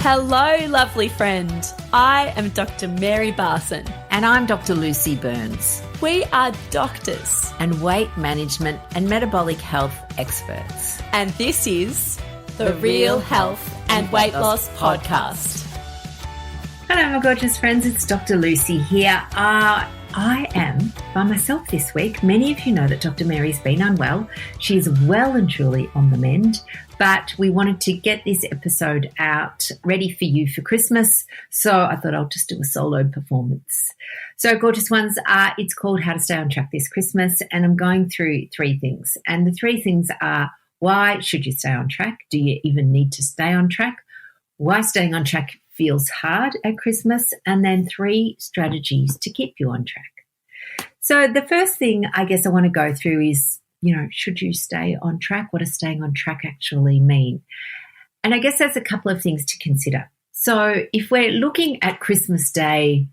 Hello, lovely friend. I am Dr. Mary Barson. And I'm Dr. Lucy Burns. We are doctors and weight management and metabolic health experts. and this is the Real Health and Weight Loss Podcast. Hello, my gorgeous friends. It's Dr. Lucy here. I am by myself this week. Many of you know that Dr. Mary's been unwell. She's well and truly on the mend, but we wanted to get this episode out ready for you for Christmas. So I thought I'll just do a solo performance. So gorgeous ones, it's called How to Stay on Track This Christmas, and I'm going through three things. And the three things are: why should you stay on track? Do you even need to stay on track? Why staying on track feels hard at Christmas, and then three strategies to keep you on track. So the first thing I guess I want to go through is, should you stay on track? What does staying on track actually mean? And I guess there's a couple of things to consider. So if we're looking at Christmas Day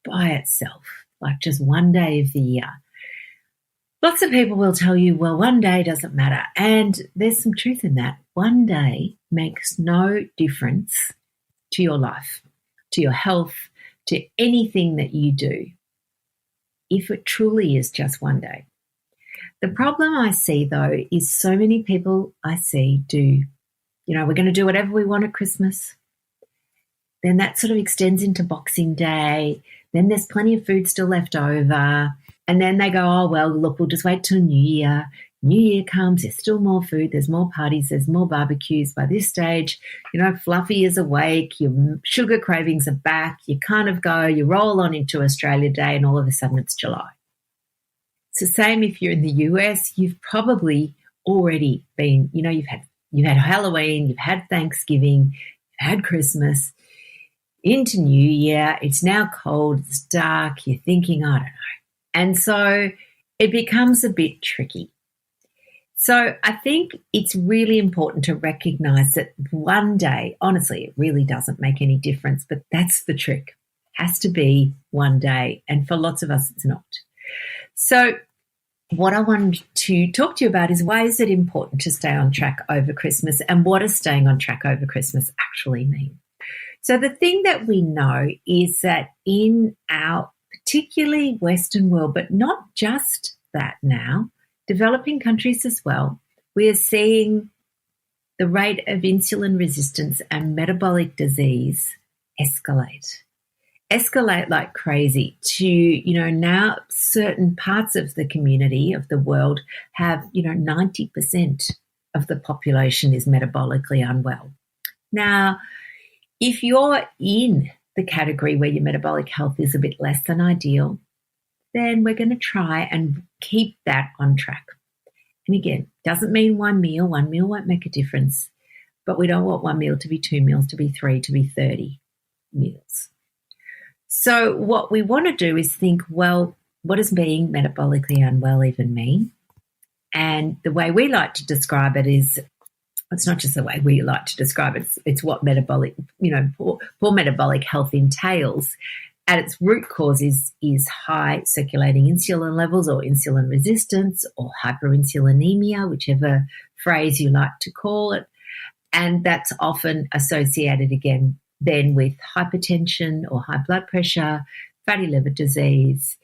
by itself, like just one day of the year, lots of people will tell you, well, one day doesn't matter. And there's some truth in that. One day makes no difference to your life, to your health, to anything that you do, if it truly is just one day. The problem I see, though, is so many people I see do, we're going to do whatever we want at Christmas. Then that sort of extends into Boxing Day. Then there's plenty of food still left over. And then they go, oh, well, look, we'll just wait till New Year. New Year comes, there's still more food, there's more parties, there's more barbecues. By this stage, Fluffy is awake, your sugar cravings are back, you kind of you roll on into Australia Day, and all of a sudden it's July. It's the same if you're in the US. You've probably already been, you've had Halloween, you've had Thanksgiving, you've had Christmas, into New Year. It's now cold, it's dark, you're thinking, I don't know. And so it becomes a bit tricky. So I think it's really important to recognise that one day, honestly, it really doesn't make any difference, but that's the trick. It has to be one day, and for lots of us it's not. So what I wanted to talk to you about is, why is it important to stay on track over Christmas, and what does staying on track over Christmas actually mean? So the thing that we know is that in our particularly Western world, but not just that now, developing countries as well, we are seeing the rate of insulin resistance and metabolic disease escalate like crazy to, now certain parts of the community of the world have, 90% of the population is metabolically unwell. Now, if you're in the category where your metabolic health is a bit less than ideal, then we're going to try and keep that on track. And again, doesn't mean one meal won't make a difference, but we don't want one meal to be 2 meals, to be 3, to be 30 meals. So what we want to do is think, well, what does being metabolically unwell even mean? And the way we like to describe it is, it's not just the way we like to describe it, it's what metabolic, poor metabolic health entails. At its root cause is high circulating insulin levels, or insulin resistance, or hyperinsulinemia, whichever phrase you like to call it. And that's often associated again then with hypertension or high blood pressure, fatty liver disease,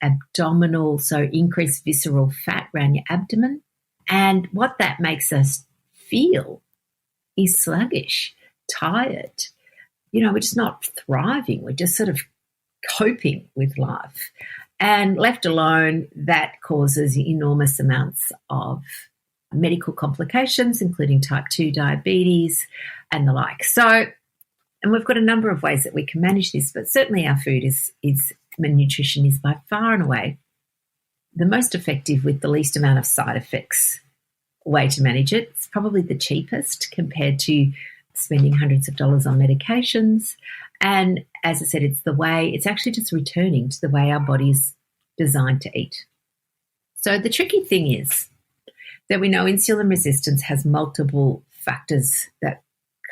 abdominal, so increased visceral fat around your abdomen. And what that makes us feel is sluggish, tired. We're just not thriving. We're just sort of coping with life. And left alone, that causes enormous amounts of medical complications, including type 2 diabetes and the like. So, and we've got a number of ways that we can manage this, but certainly our food nutrition is by far and away the most effective with the least amount of side effects way to manage it. It's probably the cheapest compared to spending hundreds of dollars on medications. And as I said, it's actually just returning to the way our body's designed to eat. So the tricky thing is that we know insulin resistance has multiple factors that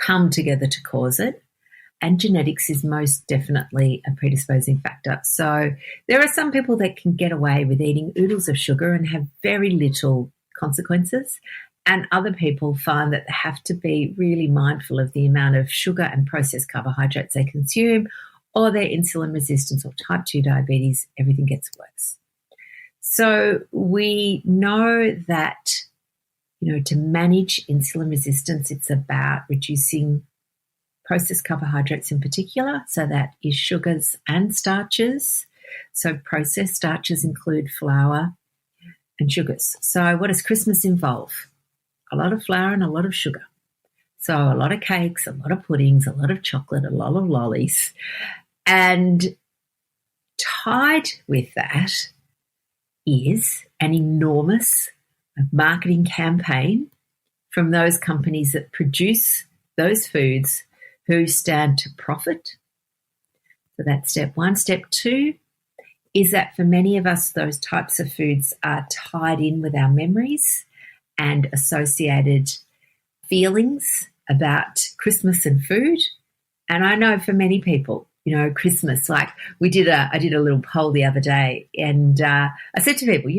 come together to cause it, and genetics is most definitely a predisposing factor. So there are some people that can get away with eating oodles of sugar and have very little consequences. And other people find that they have to be really mindful of the amount of sugar and processed carbohydrates they consume, or their insulin resistance or type 2 diabetes, everything gets worse. So we know that, to manage insulin resistance, it's about reducing processed carbohydrates in particular. So that is sugars and starches. So processed starches include flour and sugars. So what does Christmas involve? A lot of flour and a lot of sugar. So a lot of cakes, a lot of puddings, a lot of chocolate, a lot of lollies. And tied with that is an enormous marketing campaign from those companies that produce those foods who stand to profit. So that's step one. Step two is that for many of us, those types of foods are tied in with our memories and associated feelings about Christmas and food. And I know for many people, Christmas, like I did a little poll the other day, and I said to people,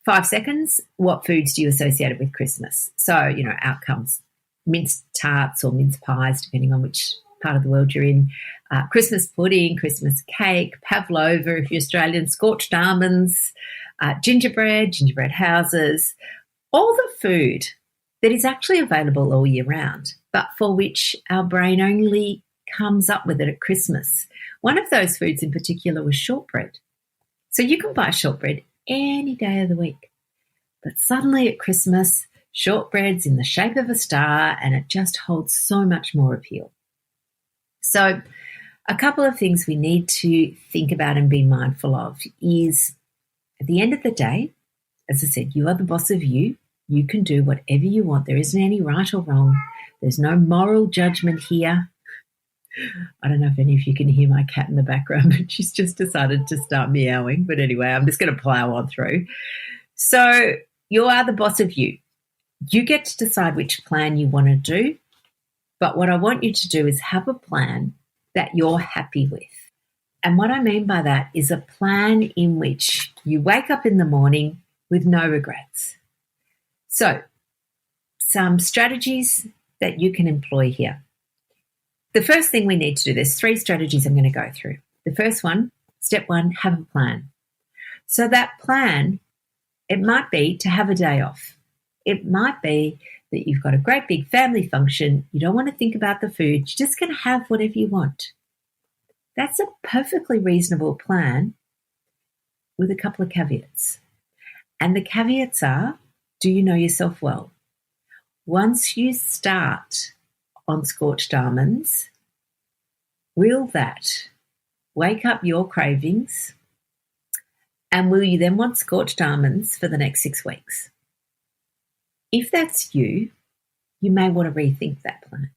5 seconds, what foods do you associate with Christmas? So, outcomes, minced tarts or mince pies, depending on which part of the world you're in, Christmas pudding, Christmas cake, pavlova if you're Australian, scorched almonds, gingerbread houses, all the food that is actually available all year round, but for which our brain only comes up with it at Christmas. One of those foods in particular was shortbread. So you can buy shortbread any day of the week, but suddenly at Christmas, shortbread's in the shape of a star and it just holds so much more appeal. So a couple of things we need to think about and be mindful of is, at the end of the day, as I said, you are the boss of you. You can do whatever you want. There isn't any right or wrong. There's no moral judgment here. I don't know if any of you can hear my cat in the background, but she's just decided to start meowing. But anyway, I'm just going to plow on through. So you are the boss of you. You get to decide which plan you want to do. But what I want you to do is have a plan that you're happy with. And what I mean by that is a plan in which you wake up in the morning with no regrets. So some strategies that you can employ here. The first thing we need to do, there's 3 strategies I'm going to go through. The first one, step 1, have a plan. So that plan, it might be to have a day off. It might be that you've got a great big family function. You don't want to think about the food. You're just going to have whatever you want. That's a perfectly reasonable plan with a couple of caveats. And the caveats are, do you know yourself well? Once you start on scorched almonds, will that wake up your cravings? And will you then want scorched almonds for the next 6 weeks? If that's you, you may want to rethink that plan.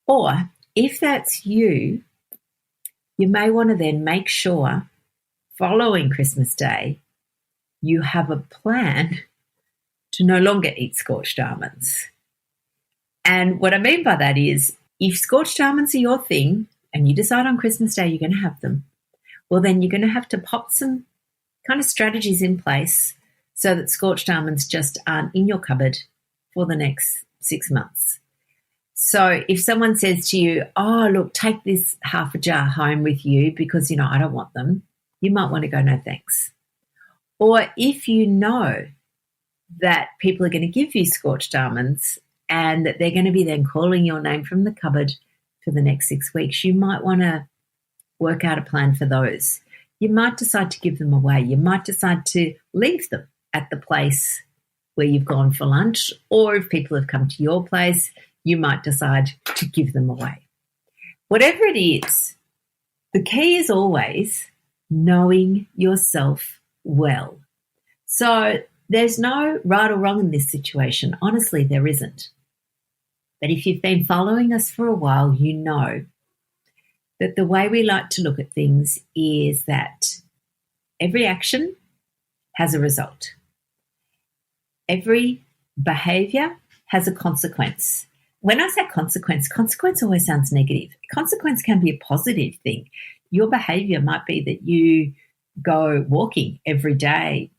Or if that's you, you may want to then make sure following Christmas Day, you have a plan to no longer eat scorched almonds. And what I mean by that is, if scorched almonds are your thing and you decide on Christmas Day you're going to have them, well, then you're going to have to pop some kind of strategies in place so that scorched almonds just aren't in your cupboard for the next 6 months. So if someone says to you, oh, look, take this half a jar home with you because, I don't want them, you might want to go, no thanks. Or if you know that people are going to give you scorched almonds and that they're going to be then calling your name from the cupboard for the next 6 weeks, you might want to work out a plan for those. You might decide to give them away. You might decide to leave them at the place where you've gone for lunch, or if people have come to your place, you might decide to give them away. Whatever it is, the key is always knowing yourself well. So there's no right or wrong in this situation. Honestly, there isn't. But if you've been following us for a while, you know that the way we like to look at things is that every action has a result. Every behaviour has a consequence. When I say consequence always sounds negative. Consequence can be a positive thing. Your behaviour might be that you go walking every day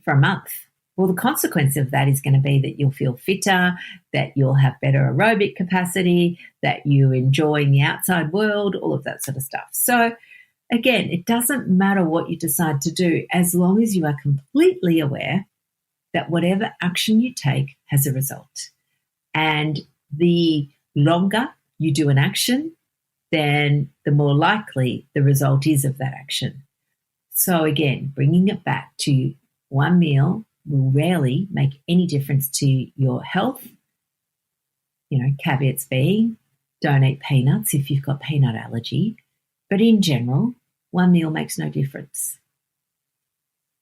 for a month. Well, the consequence of that is going to be that you'll feel fitter, that you'll have better aerobic capacity, that you enjoy the outside world, all of that sort of stuff. So again, it doesn't matter what you decide to do as long as you are completely aware that whatever action you take has a result. And the longer you do an action, then the more likely the result is of that action. So again, bringing it back to one meal will rarely make any difference to your health. Caveats being, don't eat peanuts if you've got peanut allergy. But in general, one meal makes no difference.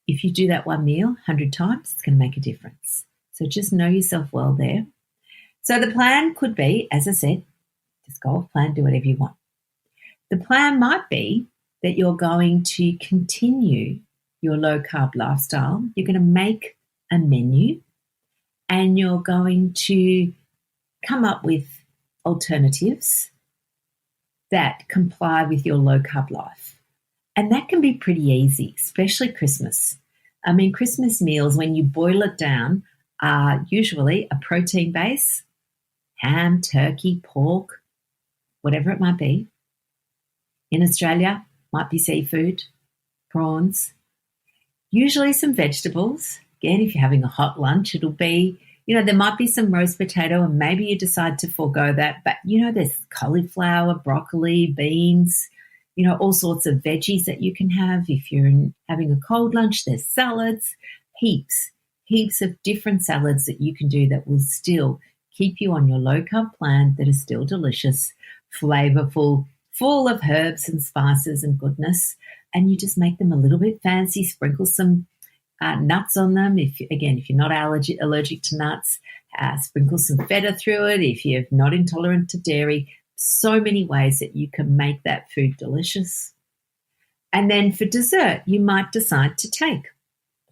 If you do that one meal 100 times, it's going to make a difference. So just know yourself well there. So the plan could be, as I said, just go off plan, do whatever you want. The plan might be that you're going to continue your low-carb lifestyle. You're going to make a menu and you're going to come up with alternatives that comply with your low-carb life. And that can be pretty easy, especially Christmas. I mean, Christmas meals, when you boil it down, are usually a protein base, ham, turkey, pork, whatever it might be. In Australia, might be seafood, prawns, usually some vegetables. Again, if you're having a hot lunch, it'll be, there might be some roast potato and maybe you decide to forego that. But, there's cauliflower, broccoli, beans, all sorts of veggies that you can have. If you're having a cold lunch, there's salads, heaps of different salads that you can do that will still keep you on your low-carb plan that is still delicious, flavorful, full of herbs and spices and goodness, and you just make them a little bit fancy, sprinkle some nuts on them. If you're not allergic to nuts, sprinkle some feta through it. If you're not intolerant to dairy, so many ways that you can make that food delicious. And then for dessert, you might decide to take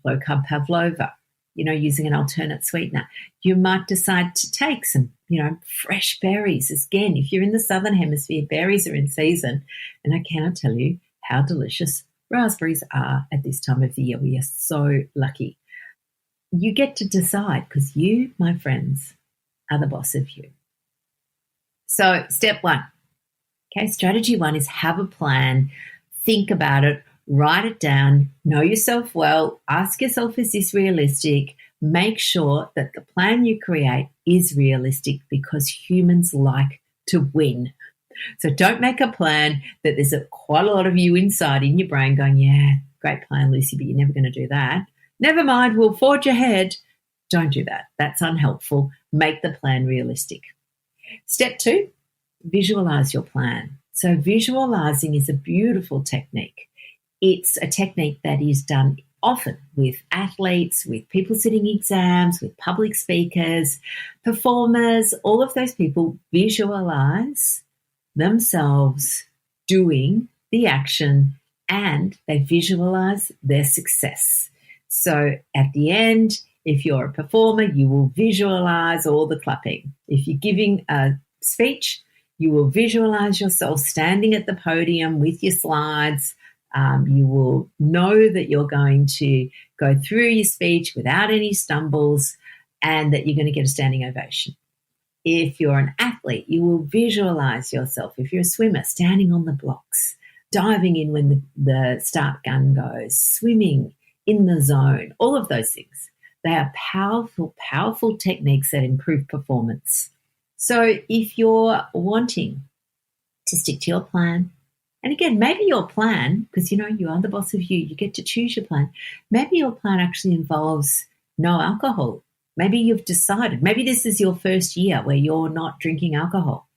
low-carb pavlova, using an alternate sweetener. You might decide to take some, fresh berries. Again, if you're in the Southern Hemisphere, berries are in season. And I cannot tell you how delicious raspberries are at this time of the year. We are so lucky. You get to decide because you, my friends, are the boss of you. So step one, strategy one is have a plan, think about it, write it down, know yourself well, ask yourself, is this realistic? Make sure that the plan you create is realistic because humans like to win. So don't make a plan that there's quite a lot of you inside in your brain going, yeah, great plan, Lucy, but you're never going to do that. Never mind, we'll forge ahead. Don't do that. That's unhelpful. Make the plan realistic. Step two, visualize your plan. So visualizing is a beautiful technique. It's a technique that is done often with athletes, with people sitting exams, with public speakers, performers. All of those people visualize themselves doing the action and they visualize their success. So at the end, if you're a performer, you will visualize all the clapping. If you're giving a speech, you will visualize yourself standing at the podium with your slides. You will know that you're going to go through your speech without any stumbles and that you're going to get a standing ovation. If you're an athlete, you will visualize yourself, if you're a swimmer, standing on the blocks, diving in when the start gun goes, swimming in the zone, all of those things. They are powerful, powerful techniques that improve performance. So if you're wanting to stick to your plan, and again, maybe your plan, because you are the boss of you, you get to choose your plan. Maybe your plan actually involves no alcohol. Maybe you've decided, maybe this is your first year where you're not drinking alcohol.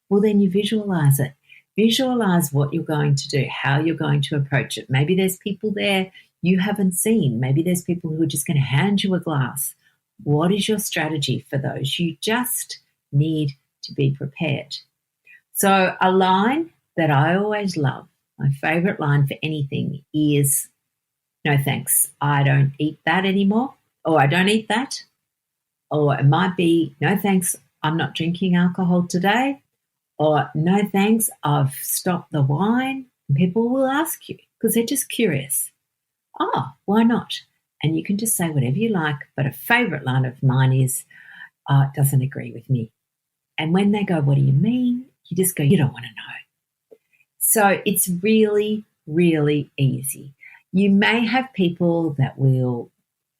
Well, then you visualize it. Visualize what you're going to do, how you're going to approach it. Maybe there's people there you haven't seen. Maybe there's people who are just going to hand you a glass. What is your strategy for those? You just need to be prepared. So a line that I always love, my favorite line for anything is, no thanks, I don't eat that anymore, or I don't eat that. Or it might be, no thanks, I'm not drinking alcohol today. Or no thanks, I've stopped the wine. And people will ask you because they're just curious. Oh, why not? And you can just say whatever you like, but a favourite line of mine is, oh, it doesn't agree with me. And when they go, what do you mean? You just go, you don't want to know. So it's really, really easy. You may have people that will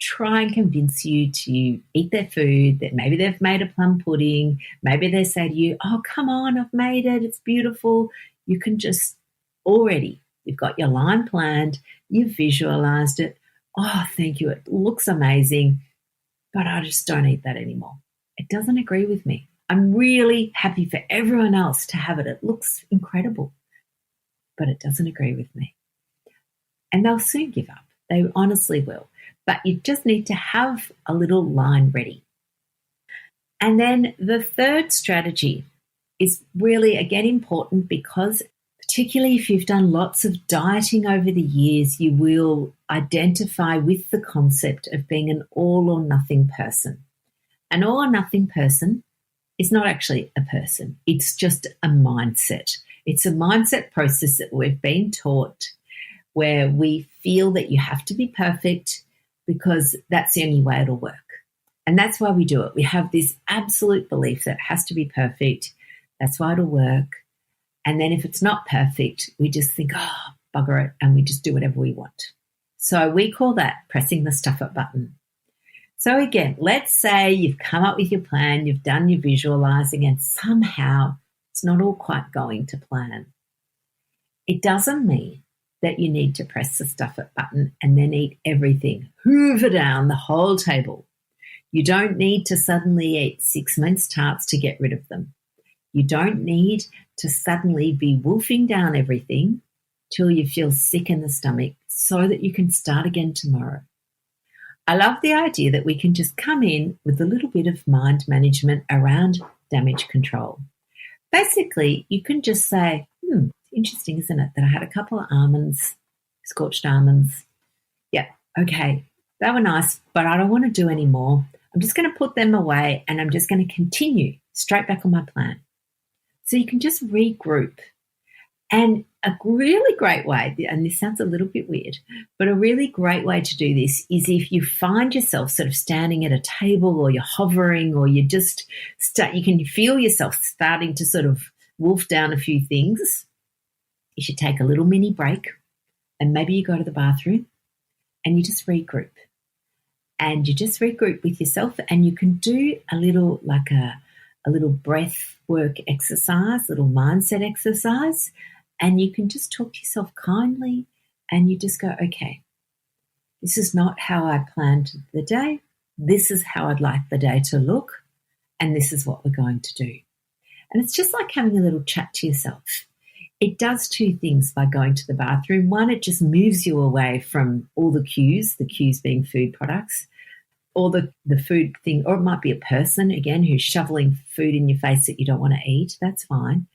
try and convince you to eat their food, that maybe they've made a plum pudding, maybe they say to you, oh, come on, I've made it, it's beautiful. You can just already, you've got your line planned, you've visualized it. Oh, thank you, it looks amazing, but I just don't eat that anymore. It doesn't agree with me. I'm really happy for everyone else to have it. It looks incredible, but it doesn't agree with me. And they'll soon give up. They honestly will. But you just need to have a little line ready. And then the third strategy is really, again, important because particularly if you've done lots of dieting over the years, you will identify with the concept of being an all or nothing person. An all or nothing person is not actually a person. It's just a mindset. It's a mindset process that we've been taught where we feel that you have to be perfect because that's the only way it'll work. And that's why we do it. We have this absolute belief that it has to be perfect. That's why it'll work. And then if it's not perfect, we just think, oh, bugger it, and we just do whatever we want. So we call that pressing the stuff up button. So again, let's say you've come up with your plan, you've done your visualizing, and somehow it's not all quite going to plan. It doesn't mean that you need to press the stuff up button and then eat everything, hoover down the whole table. You don't need to suddenly eat 6 mince tarts to get rid of them. You don't need to suddenly be wolfing down everything till you feel sick in the stomach so that you can start again tomorrow. I love the idea that we can just come in with a little bit of mind management around damage control. Basically, you can just say, interesting, isn't it, that I had a couple of almonds, scorched almonds. Yeah, okay, they were nice, but I don't want to do any more. I'm just going to put them away and I'm just going to continue straight back on my plan. So you can just regroup. And a really great way, and this sounds a little bit weird, but a really great way to do this is if you find yourself sort of standing at a table or you're hovering or you just you can feel yourself starting to sort of wolf down a few things. You should take a little mini break and maybe you go to the bathroom and you just regroup. And you just regroup with yourself and you can do a little like a little breath work exercise, little mindset exercise, and you can just talk to yourself kindly and you just go, okay, this is not how I planned the day. This is how I'd like the day to look, and this is what we're going to do. And it's just like having a little chat to yourself. It does two things by going to the bathroom. One, it just moves you away from all the cues being food products, or the food thing, or it might be a person, again, who's shoveling food in your face that you don't want to eat. That's fine.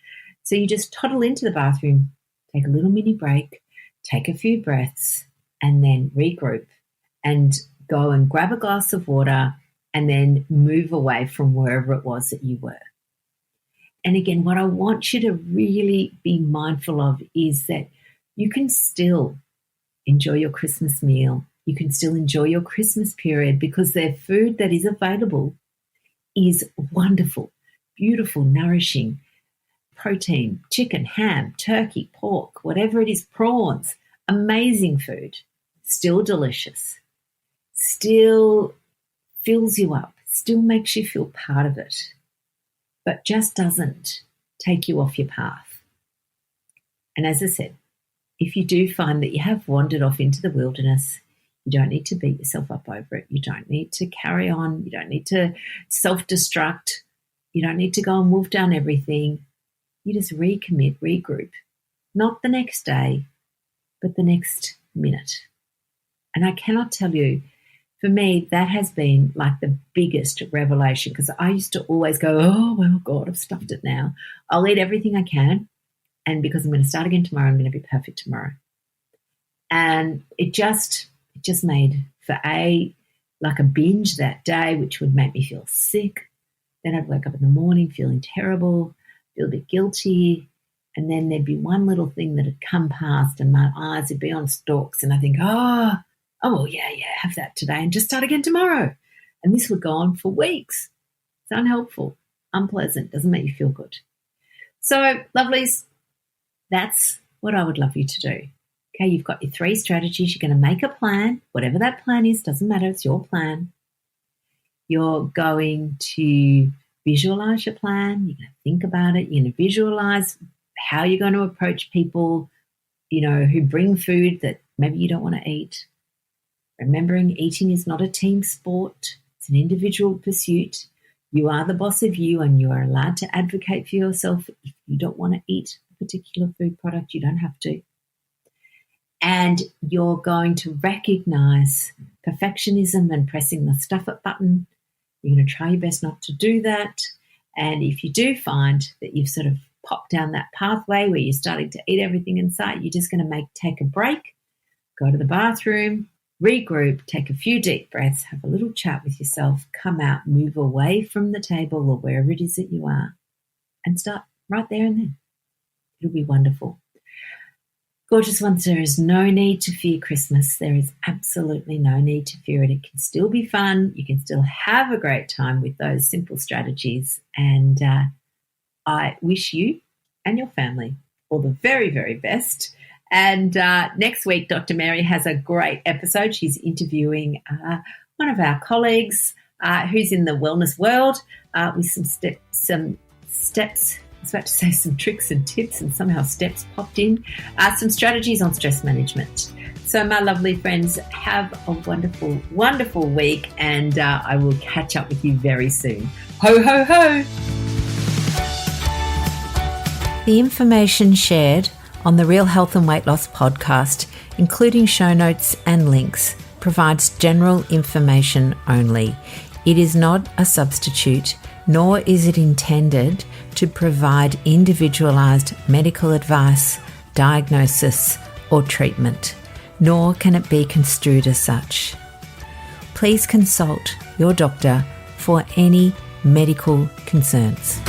So you just toddle into the bathroom, take a little mini break, take a few breaths, and then regroup and go and grab a glass of water and then move away from wherever it was that you were. And again, what I want you to really be mindful of is that you can still enjoy your Christmas meal. You can still enjoy your Christmas period because their food that is available is wonderful, beautiful, nourishing, protein, chicken, ham, turkey, pork, whatever it is, prawns, amazing food, still delicious, still fills you up, still makes you feel part of it, but just doesn't take you off your path. And as I said, if you do find that you have wandered off into the wilderness, you don't need to beat yourself up over it. You don't need to carry on. You don't need to self-destruct. You don't need to go and wolf down everything. You just recommit, regroup, not the next day, but the next minute. And I cannot tell you, for me, that has been like the biggest revelation because I used to always go, oh, well, God, I've stuffed it now. I'll eat everything I can. And because I'm going to start again tomorrow, I'm going to be perfect tomorrow. And it just made for like a binge that day, which would make me feel sick. Then I'd wake up in the morning feeling terrible, feel a bit guilty, and then there'd be one little thing that had come past and my eyes would be on stalks and I think, oh, Oh, well, yeah, have that today and just start again tomorrow. And this would go on for weeks. It's unhelpful, unpleasant, doesn't make you feel good. So, lovelies, that's what I would love you to do. Okay, you've got your 3 strategies. You're going to make a plan. Whatever that plan is, doesn't matter. It's your plan. You're going to visualize your plan. You're going to think about it. You're going to visualize how you're going to approach people, who bring food that maybe you don't want to eat. Remembering eating is not a team sport. It's an individual pursuit. You are the boss of you, and you are allowed to advocate for yourself. If you don't want to eat a particular food product, you don't have to. And you're going to recognize perfectionism and pressing the stuff it button. You're going to try your best not to do that. And if you do find that you've sort of popped down that pathway where you're starting to eat everything in sight, you're just going to take a break, go to the bathroom, regroup, take a few deep breaths, have a little chat with yourself, come out, move away from the table or wherever it is that you are, and start right there and then. It'll be wonderful. Gorgeous ones, there is no need to fear Christmas. There is absolutely no need to fear it. It can still be fun. You can still have a great time with those simple strategies. And I wish you and your family all the very, very best. And next week, Dr. Mary has a great episode. She's interviewing one of our colleagues who's in the wellness world with some steps. I was about to say some tricks and tips, and somehow steps popped in. Some strategies on stress management. So, my lovely friends, have a wonderful, wonderful week, and I will catch up with you very soon. Ho, ho, ho! The information shared on the Real Health and Weight Loss podcast, including show notes and links, provides general information only. It is not a substitute, nor is it intended to provide individualized medical advice, diagnosis, or treatment, nor can it be construed as such. Please consult your doctor for any medical concerns.